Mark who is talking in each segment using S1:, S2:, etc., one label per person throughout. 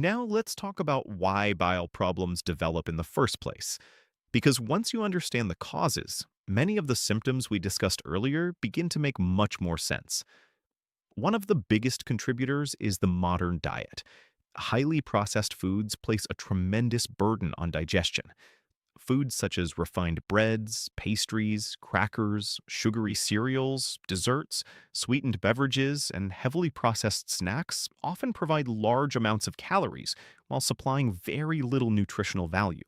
S1: Now let's talk about why bile problems develop in the first place. Because once you understand the causes, many of the symptoms we discussed earlier begin to make much more sense. One of the biggest contributors is the modern diet. Highly processed foods place a tremendous burden on digestion. Foods such as refined breads, pastries, crackers, sugary cereals, desserts, sweetened beverages, and heavily processed snacks often provide large amounts of calories while supplying very little nutritional value.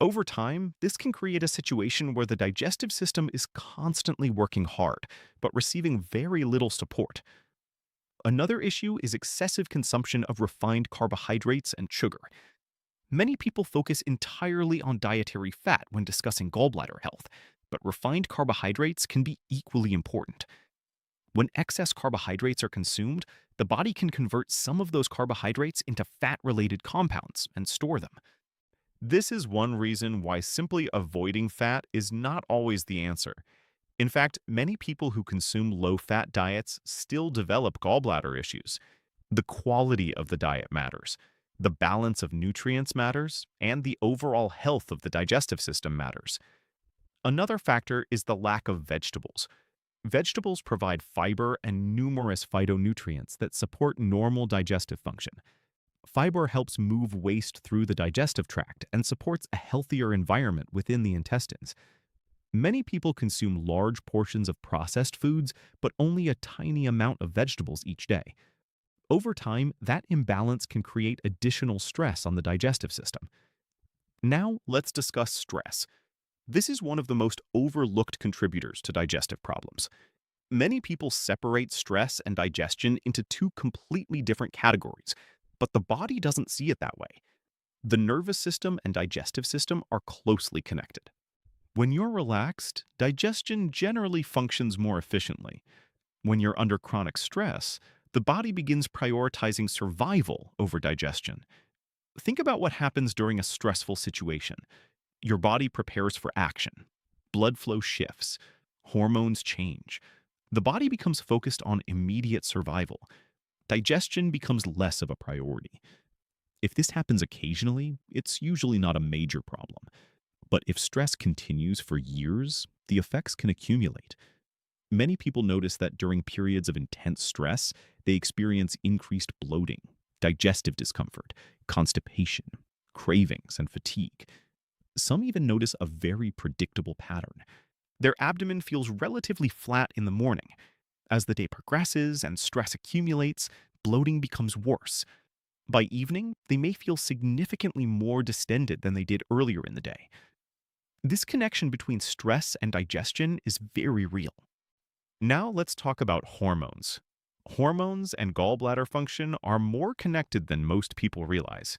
S1: Over time, this can create a situation where the digestive system is constantly working hard, but receiving very little support. Another issue is excessive consumption of refined carbohydrates and sugar. Many people focus entirely on dietary fat when discussing gallbladder health, but refined carbohydrates can be equally important. When excess carbohydrates are consumed, the body can convert some of those carbohydrates into fat-related compounds and store them. This is one reason why simply avoiding fat is not always the answer. In fact, many people who consume low-fat diets still develop gallbladder issues. The quality of the diet matters. The balance of nutrients matters, and the overall health of the digestive system matters. Another factor is the lack of vegetables. Vegetables provide fiber and numerous phytonutrients that support normal digestive function. Fiber helps move waste through the digestive tract and supports a healthier environment within the intestines. Many people consume large portions of processed foods, but only a tiny amount of vegetables each day. Over time, that imbalance can create additional stress on the digestive system. Now, let's discuss stress. This is one of the most overlooked contributors to digestive problems. Many people separate stress and digestion into two completely different categories, but the body doesn't see it that way. The nervous system and digestive system are closely connected. When you're relaxed, digestion generally functions more efficiently. When you're under chronic stress, the body begins prioritizing survival over digestion. Think about what happens during a stressful situation. Your body prepares for action. Blood flow shifts. Hormones change. The body becomes focused on immediate survival. Digestion becomes less of a priority. If this happens occasionally, it's usually not a major problem. But if stress continues for years, the effects can accumulate. Many people notice that during periods of intense stress, they experience increased bloating, digestive discomfort, constipation, cravings, and fatigue. Some even notice a very predictable pattern. Their abdomen feels relatively flat in the morning. As the day progresses and stress accumulates, bloating becomes worse. By evening, they may feel significantly more distended than they did earlier in the day. This connection between stress and digestion is very real. Now let's talk about hormones. Hormones and gallbladder function are more connected than most people realize.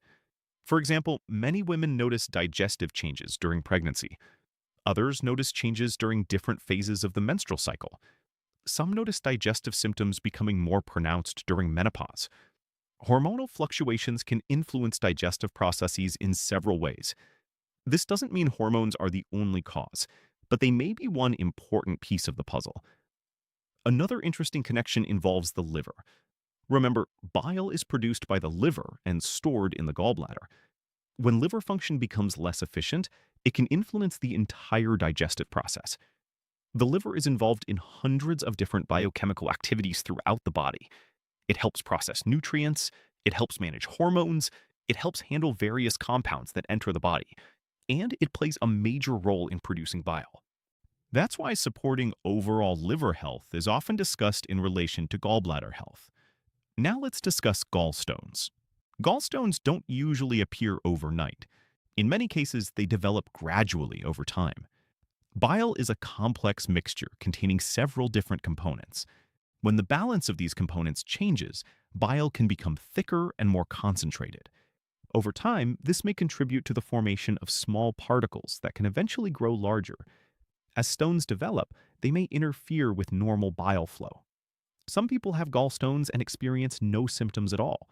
S1: For example, many women notice digestive changes during pregnancy. Others notice changes during different phases of the menstrual cycle. Some notice digestive symptoms becoming more pronounced during menopause. Hormonal fluctuations can influence digestive processes in several ways. This doesn't mean hormones are the only cause, but they may be one important piece of the puzzle. Another interesting connection involves the liver. Remember, bile is produced by the liver and stored in the gallbladder. When liver function becomes less efficient, it can influence the entire digestive process. The liver is involved in hundreds of different biochemical activities throughout the body. It helps process nutrients, it helps manage hormones, it helps handle various compounds that enter the body, and it plays a major role in producing bile. That's why supporting overall liver health is often discussed in relation to gallbladder health. Now let's discuss gallstones. Gallstones don't usually appear overnight. In many cases, they develop gradually over time. Bile is a complex mixture containing several different components. When the balance of these components changes, bile can become thicker and more concentrated. Over time, this may contribute to the formation of small particles that can eventually grow larger. As stones develop, they may interfere with normal bile flow. Some people have gallstones and experience no symptoms at all.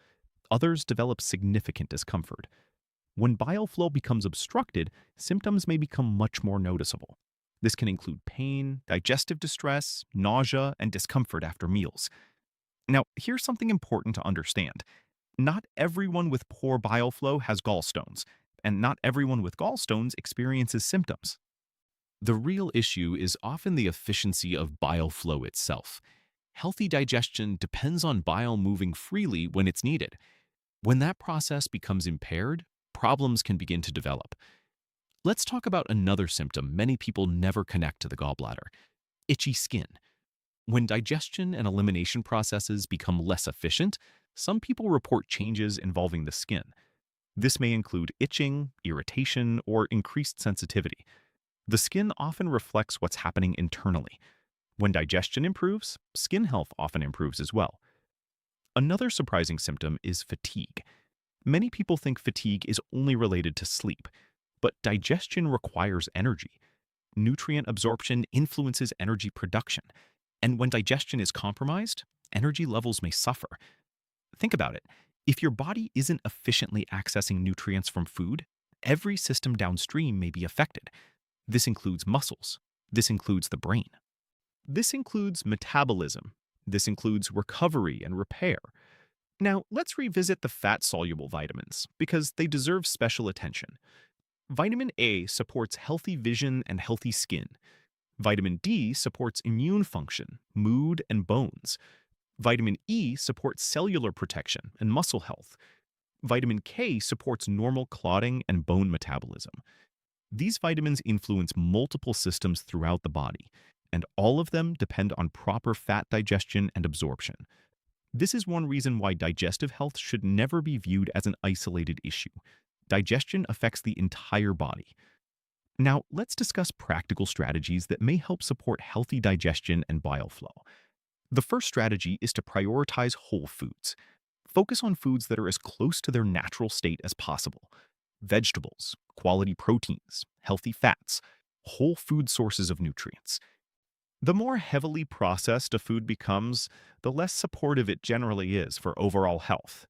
S1: Others develop significant discomfort. When bile flow becomes obstructed, symptoms may become much more noticeable. This can include pain, digestive distress, nausea, and discomfort after meals. Now, here's something important to understand. Not everyone with poor bile flow has gallstones, and not everyone with gallstones experiences symptoms. The real issue is often the efficiency of bile flow itself. Healthy digestion depends on bile moving freely when it's needed. When that process becomes impaired, problems can begin to develop. Let's talk about another symptom many people never connect to the gallbladder: itchy skin. When digestion and elimination processes become less efficient, some people report changes involving the skin. This may include itching, irritation, or increased sensitivity. The skin often reflects what's happening internally. When digestion improves, skin health often improves as well. Another surprising symptom is fatigue. Many people think fatigue is only related to sleep, but digestion requires energy. Nutrient absorption influences energy production, and when digestion is compromised, energy levels may suffer. Think about it. If your body isn't efficiently accessing nutrients from food, every system downstream may be affected. This includes muscles. This includes the brain. This includes metabolism. This includes recovery and repair. Now, let's revisit the fat-soluble vitamins, because they deserve special attention. Vitamin A supports healthy vision and healthy skin. Vitamin D supports immune function, mood, and bones. Vitamin E supports cellular protection and muscle health. Vitamin K supports normal clotting and bone metabolism. These vitamins influence multiple systems throughout the body, and all of them depend on proper fat digestion and absorption. This is one reason why digestive health should never be viewed as an isolated issue. Digestion affects the entire body. Now, let's discuss practical strategies that may help support healthy digestion and bile flow. The first strategy is to prioritize whole foods. Focus on foods that are as close to their natural state as possible. Vegetables, quality proteins, healthy fats, whole food sources of nutrients. The more heavily processed a food becomes, the less supportive it generally is for overall health.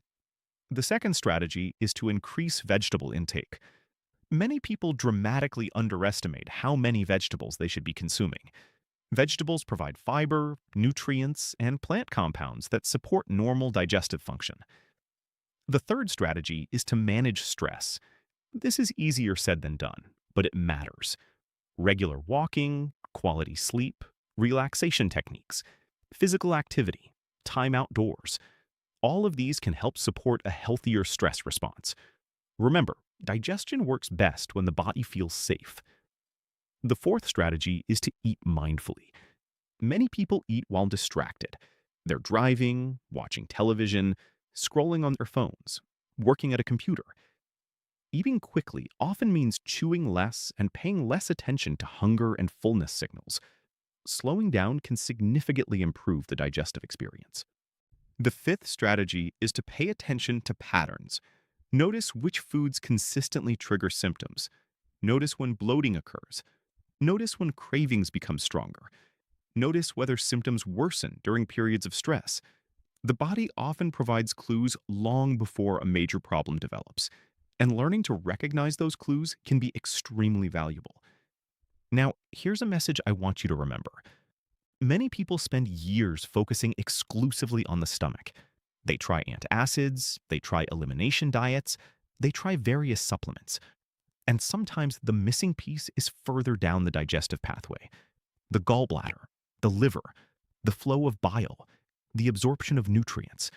S1: The second strategy is to increase vegetable intake. Many people dramatically underestimate how many vegetables they should be consuming. Vegetables provide fiber, nutrients, and plant compounds that support normal digestive function. The third strategy is to manage stress. This is easier said than done, but it matters. Regular walking, quality sleep, relaxation techniques, physical activity, time outdoors. All of these can help support a healthier stress response. Remember, digestion works best when the body feels safe. The fourth strategy is to eat mindfully. Many people eat while distracted. They're driving, watching television, scrolling on their phones, working at a computer. Eating quickly often means chewing less and paying less attention to hunger and fullness signals. Slowing down can significantly improve the digestive experience. The fifth strategy is to pay attention to patterns. Notice which foods consistently trigger symptoms. Notice when bloating occurs. Notice when cravings become stronger. Notice whether symptoms worsen during periods of stress. The body often provides clues long before a major problem develops, and learning to recognize those clues can be extremely valuable. Now, here's a message I want you to remember. Many people spend years focusing exclusively on the stomach. They try antacids, they try elimination diets, they try various supplements. And sometimes the missing piece is further down the digestive pathway: the gallbladder, the liver, the flow of bile, the absorption of nutrients.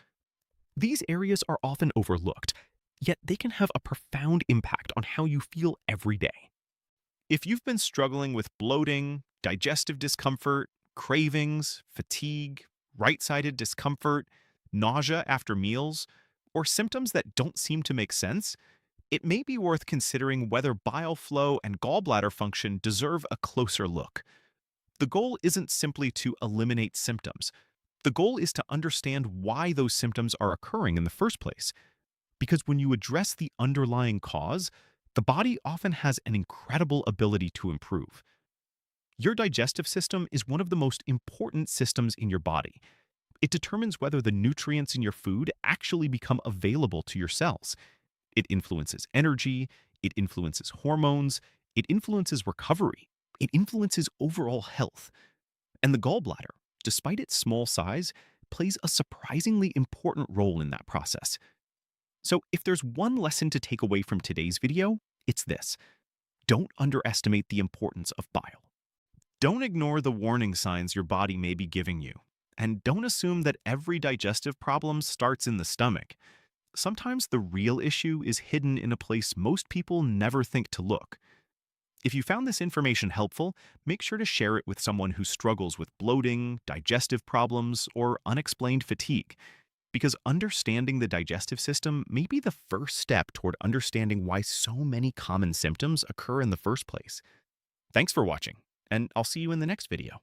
S1: These areas are often overlooked, yet they can have a profound impact on how you feel every day. If you've been struggling with bloating, digestive discomfort, cravings, fatigue, right-sided discomfort, nausea after meals, or symptoms that don't seem to make sense, it may be worth considering whether bile flow and gallbladder function deserve a closer look. The goal isn't simply to eliminate symptoms. The goal is to understand why those symptoms are occurring in the first place. Because when you address the underlying cause, the body often has an incredible ability to improve. Your digestive system is one of the most important systems in your body. It determines whether the nutrients in your food actually become available to your cells. It influences energy, it influences hormones, it influences recovery, it influences overall health. And the gallbladder, despite its small size, plays a surprisingly important role in that process. So if there's one lesson to take away from today's video, it's this. Don't underestimate the importance of bile. Don't ignore the warning signs your body may be giving you. And don't assume that every digestive problem starts in the stomach. Sometimes the real issue is hidden in a place most people never think to look. If you found this information helpful, make sure to share it with someone who struggles with bloating, digestive problems, or unexplained fatigue, because understanding the digestive system may be the first step toward understanding why so many common symptoms occur in the first place. Thanks for watching, and I'll see you in the next video.